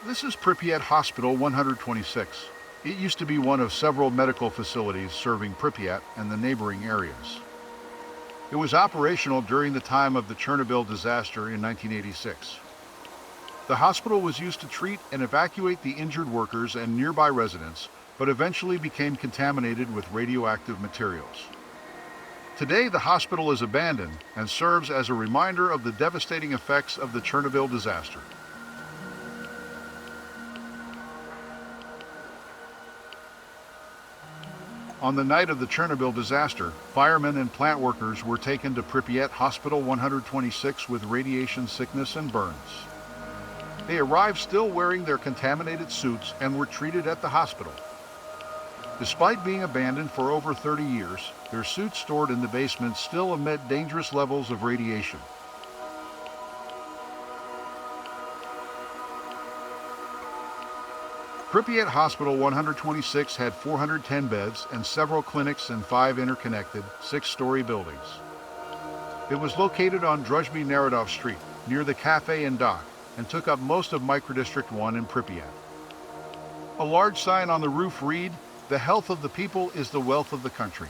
This is Pripyat Hospital 126. It used to be one of several medical facilities serving Pripyat and the neighboring areas. It was operational during the time of the Chernobyl disaster in 1986. The hospital was used to treat and evacuate the injured workers and nearby residents, but eventually became contaminated with radioactive materials. Today, the hospital is abandoned and serves as a reminder of the devastating effects of the Chernobyl disaster. On the night of the Chernobyl disaster, firemen and plant workers were taken to Pripyat Hospital 126 with radiation sickness and burns. They arrived still wearing their contaminated suits and were treated at the hospital. Despite being abandoned for over 30 years, their suits stored in the basement still emit dangerous levels of radiation. Pripyat Hospital 126 had 410 beds and several clinics and 5 interconnected, 6-story buildings. It was located on Druzhby-Narodov Street, near the cafe and dock, and took up most of Microdistrict 1 in Pripyat. A large sign on the roof read, "The health of the people is the wealth of the country."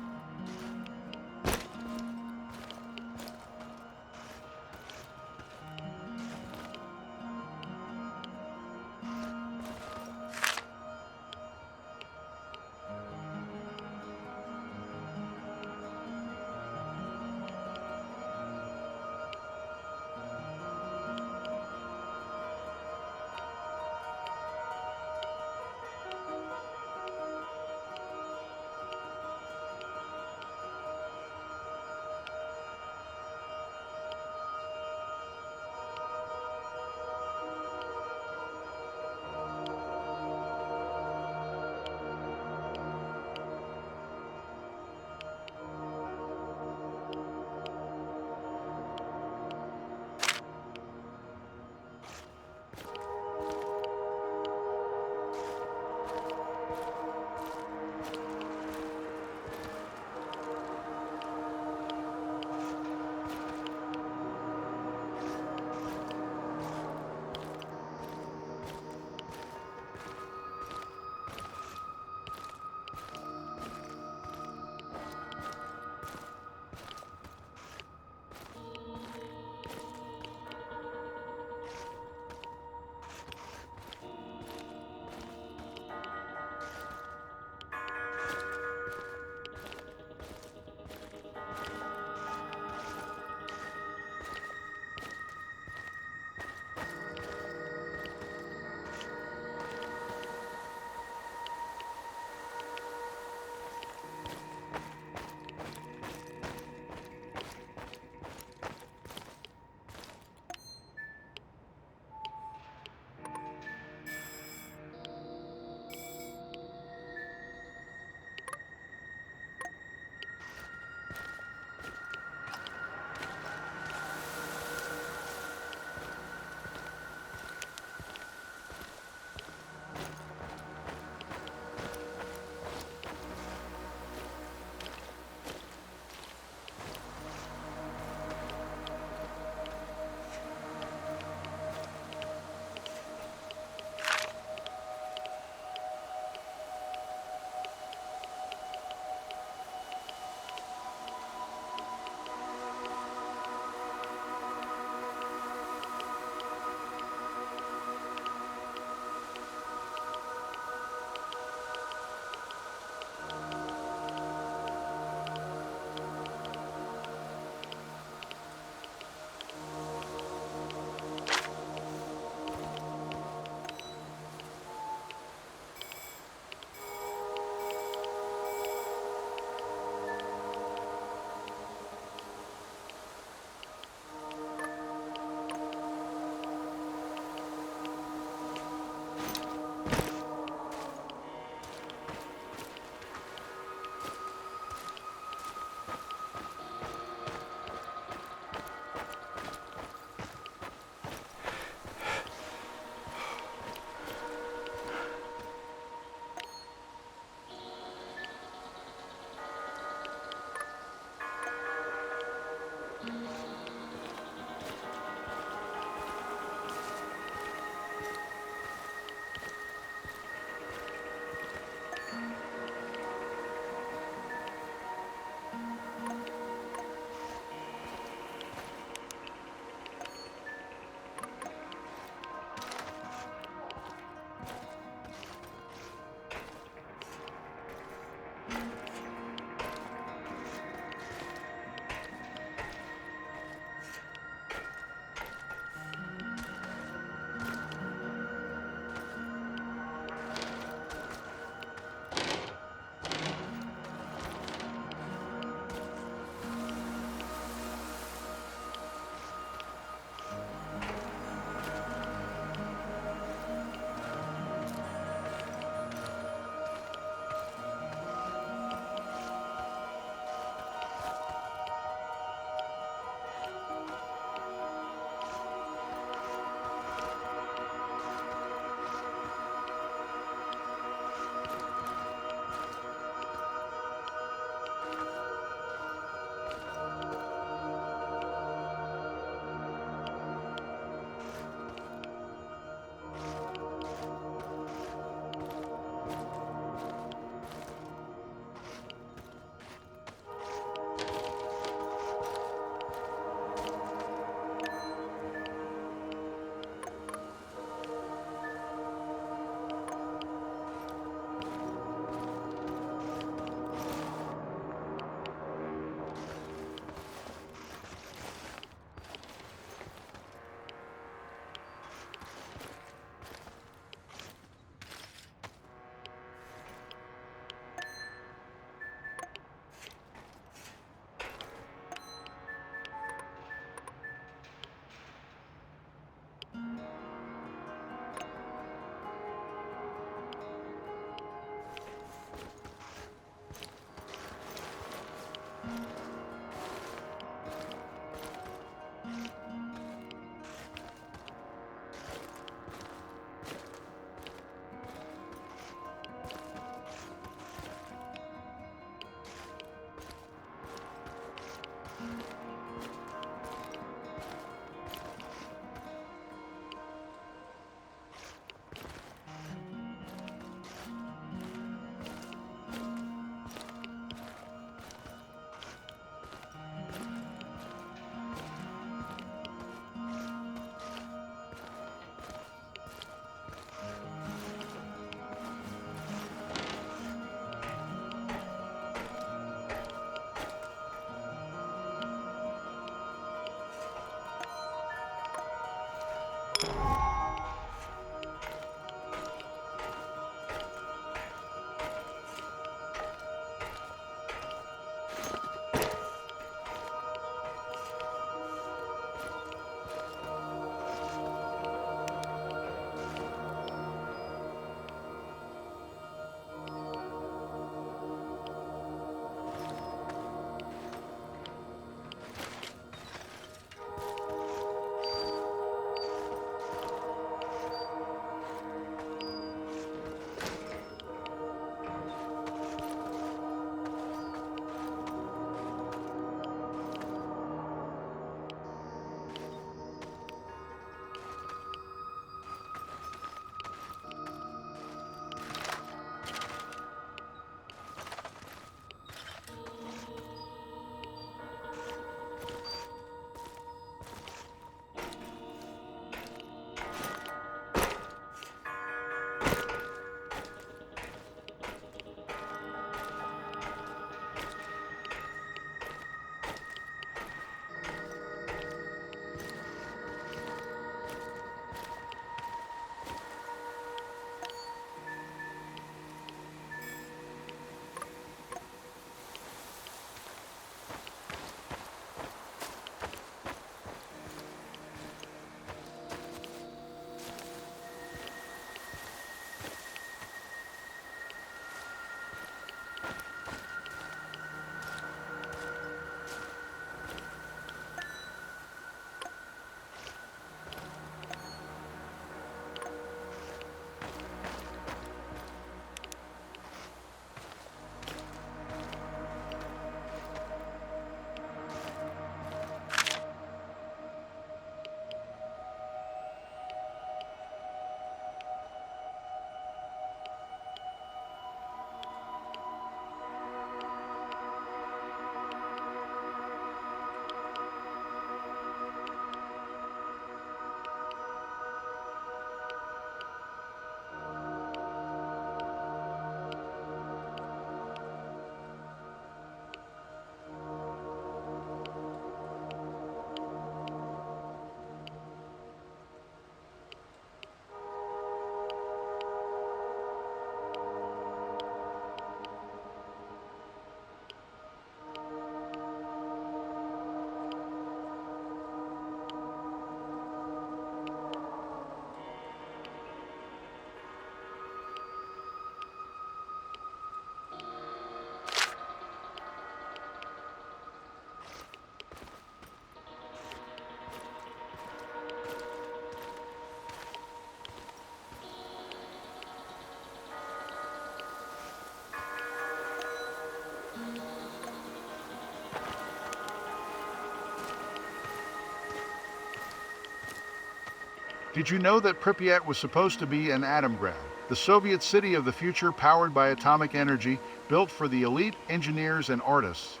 Did you know that Pripyat was supposed to be an Atomgrad, the Soviet city of the future powered by atomic energy, built for the elite engineers and artists?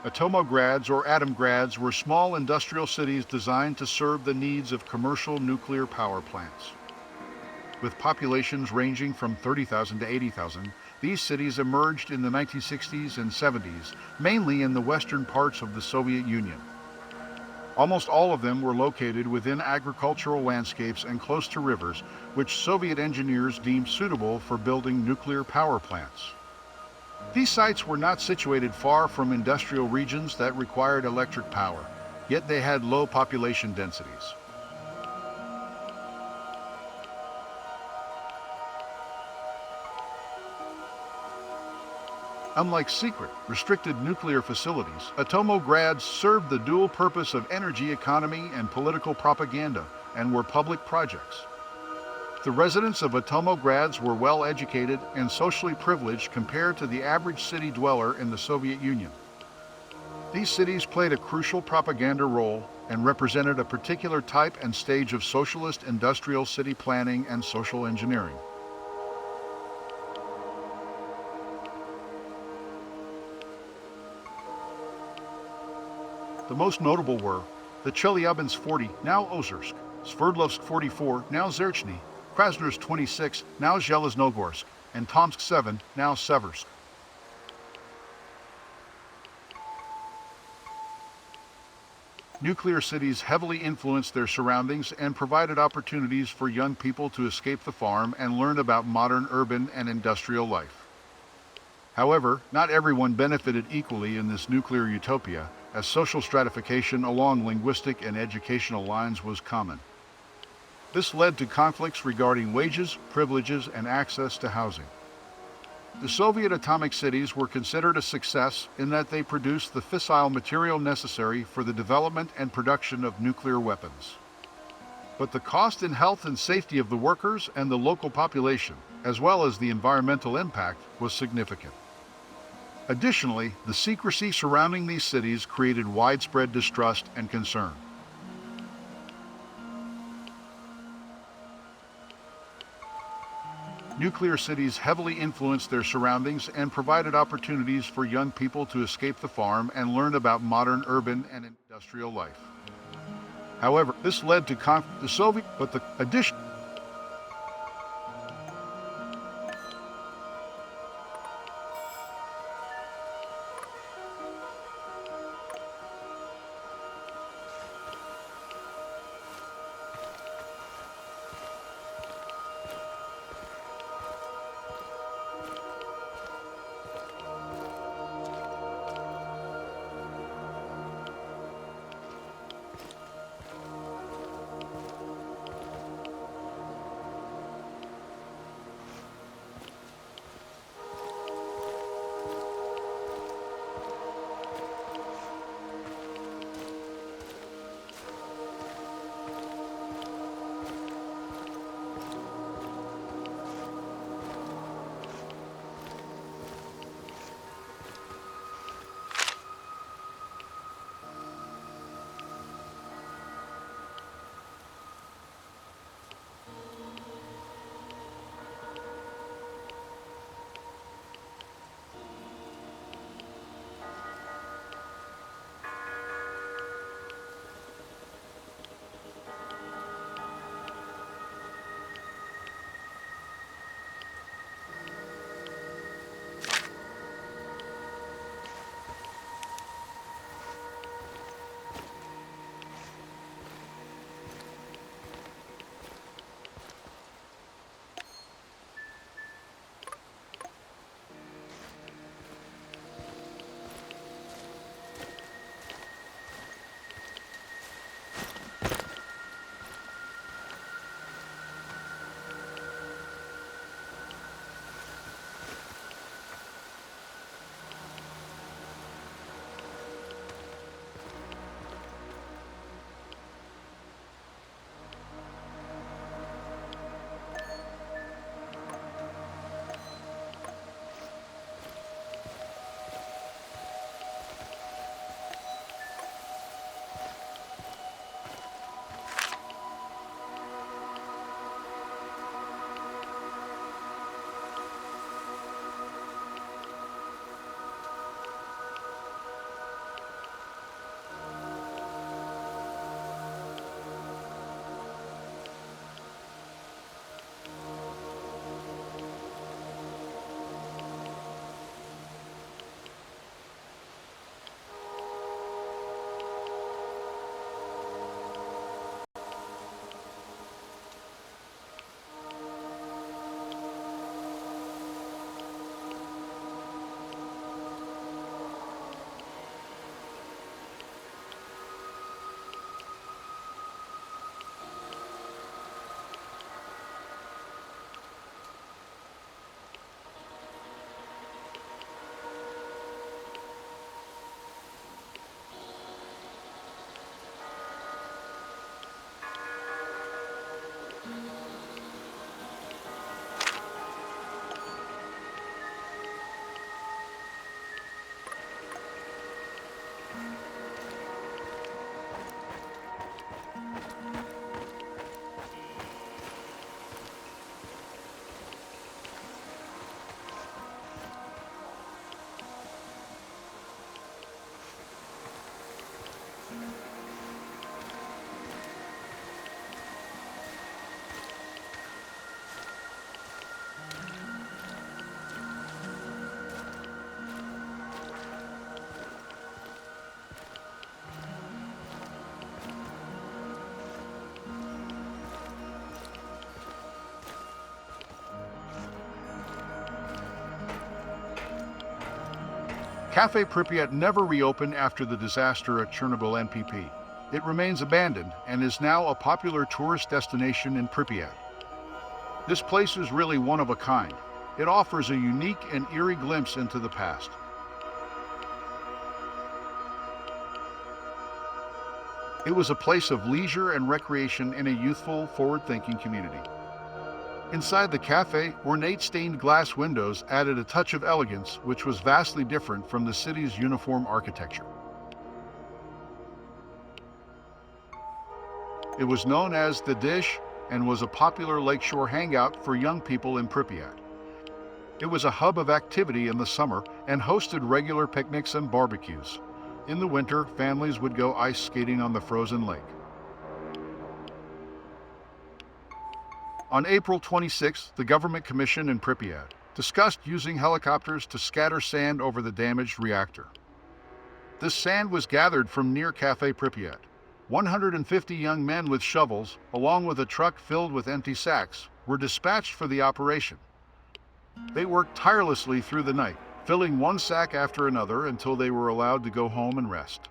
Atomograds or Atomgrads were small industrial cities designed to serve the needs of commercial nuclear power plants. With populations ranging from 30,000 to 80,000, these cities emerged in the 1960s and 70s, mainly in the western parts of the Soviet Union. Almost all of them were located within agricultural landscapes and close to rivers, which Soviet engineers deemed suitable for building nuclear power plants. These sites were not situated far from industrial regions that required electric power, yet they had low population densities. Unlike secret, restricted nuclear facilities, Atomograds served the dual purpose of energy economy and political propaganda, and were public projects. The residents of Atomograds were well educated and socially privileged compared to the average city dweller in the Soviet Union. These cities played a crucial propaganda role and represented a particular type and stage of socialist industrial city planning and social engineering. The most notable were the Chelyabinsk 40, now Ozersk, Sverdlovsk 44, now Zerchny, Krasnoyarsk 26, now Zheleznogorsk, and Tomsk 7, now Seversk. Nuclear cities heavily influenced their surroundings and provided opportunities for young people to escape the farm and learn about modern urban and industrial life. However, not everyone benefited equally in this nuclear utopia, as social stratification along linguistic and educational lines was common. This led to conflicts regarding wages, privileges, and access to housing. The Soviet atomic cities were considered a success in that they produced the fissile material necessary for the development and production of nuclear weapons. But the cost in health and safety of the workers and the local population, as well as the environmental impact, was significant. Additionally, the secrecy surrounding these cities created widespread distrust and concern. Nuclear cities heavily influenced their surroundings and provided opportunities for young people to escape the farm and learn about modern urban and industrial life. However, this led to the Soviet, but the addition Cafe Pripyat never reopened after the disaster at Chernobyl NPP. It remains abandoned and is now a popular tourist destination in Pripyat. This place is really one of a kind. It offers a unique and eerie glimpse into the past. It was a place of leisure and recreation in a youthful, forward-thinking community. Inside the cafe, ornate stained glass windows added a touch of elegance which was vastly different from the city's uniform architecture. It was known as The Dish and was a popular lakeshore hangout for young people in Pripyat. It was a hub of activity in the summer and hosted regular picnics and barbecues. In the winter, families would go ice skating on the frozen lake. On April 26, the government commission in Pripyat discussed using helicopters to scatter sand over the damaged reactor. This sand was gathered from near Cafe Pripyat. 150 young men with shovels, along with a truck filled with empty sacks, were dispatched for the operation. They worked tirelessly through the night, filling one sack after another until they were allowed to go home and rest.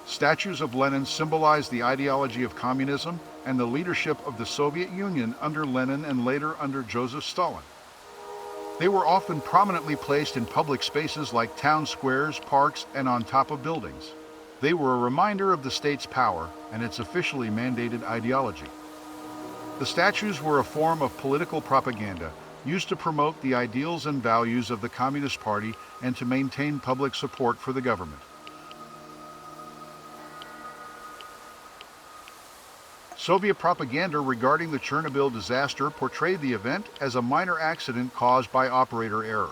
Statues of Lenin symbolize the ideology of communism and the leadership of the Soviet Union under Lenin and later under Joseph Stalin. They were often prominently placed in public spaces like town squares, parks, and on top of buildings. They were a reminder of the state's power and its officially mandated ideology. The statues were a form of political propaganda used to promote the ideals and values of the Communist Party and to maintain public support for the government. Soviet propaganda regarding the Chernobyl disaster portrayed the event as a minor accident caused by operator error.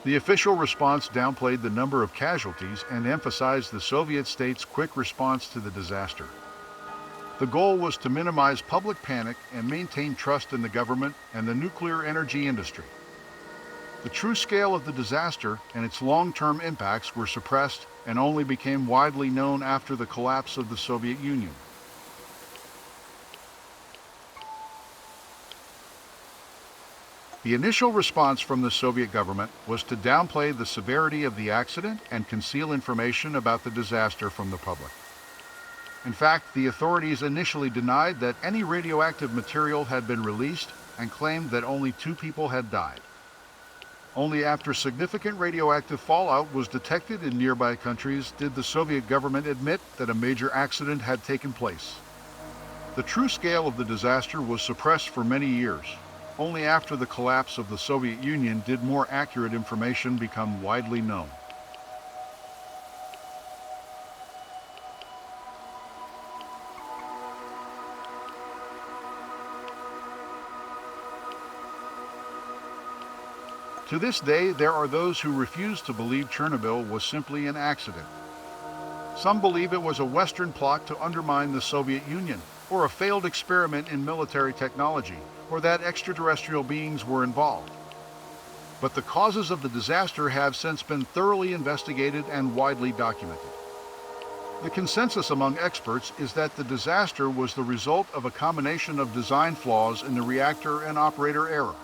The official response downplayed the number of casualties and emphasized the Soviet state's quick response to the disaster. The goal was to minimize public panic and maintain trust in the government and the nuclear energy industry. The true scale of the disaster and its long-term impacts were suppressed and only became widely known after the collapse of the Soviet Union. The initial response from the Soviet government was to downplay the severity of the accident and conceal information about the disaster from the public. In fact, the authorities initially denied that any radioactive material had been released and claimed that only 2 people had died. Only after significant radioactive fallout was detected in nearby countries did the Soviet government admit that a major accident had taken place. The true scale of the disaster was suppressed for many years. Only after the collapse of the Soviet Union did more accurate information become widely known. To this day, there are those who refuse to believe Chernobyl was simply an accident. Some believe it was a Western plot to undermine the Soviet Union, or a failed experiment in military technology, or that extraterrestrial beings were involved. But the causes of the disaster have since been thoroughly investigated and widely documented. The consensus among experts is that the disaster was the result of a combination of design flaws in the reactor and operator error.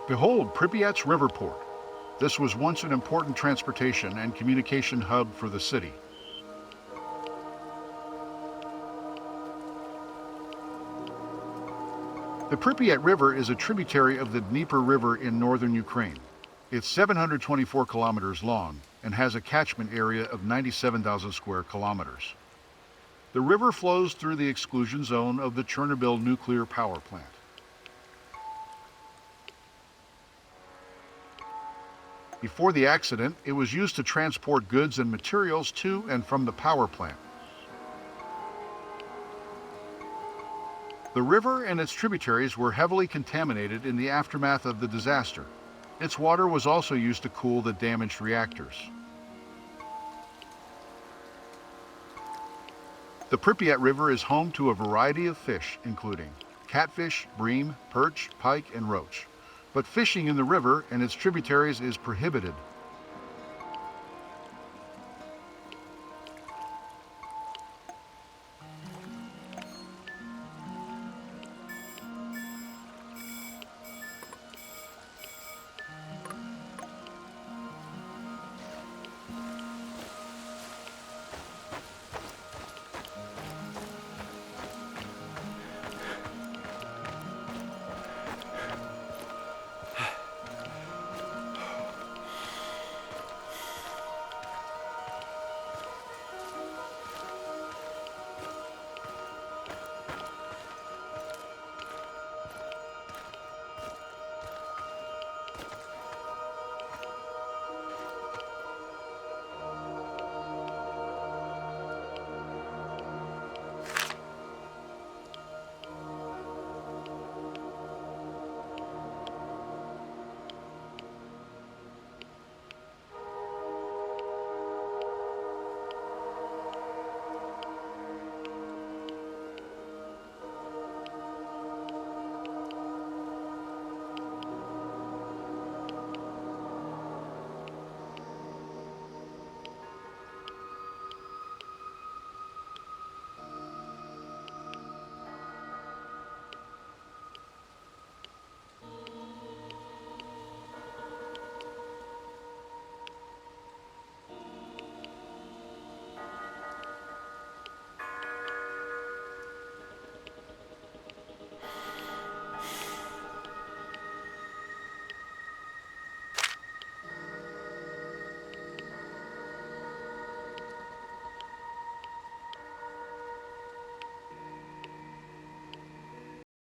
Behold Pripyat's river port. This was once an important transportation and communication hub for the city. The Pripyat River is a tributary of the Dnieper River in northern Ukraine. It's 724 kilometers long and has a catchment area of 97,000 square kilometers. The river flows through the exclusion zone of the Chernobyl nuclear power plant. Before the accident, it was used to transport goods and materials to and from the power plant. The river and its tributaries were heavily contaminated in the aftermath of the disaster. Its water was also used to cool the damaged reactors. The Pripyat River is home to a variety of fish, including catfish, bream, perch, pike, and roach. But fishing in the river and its tributaries is prohibited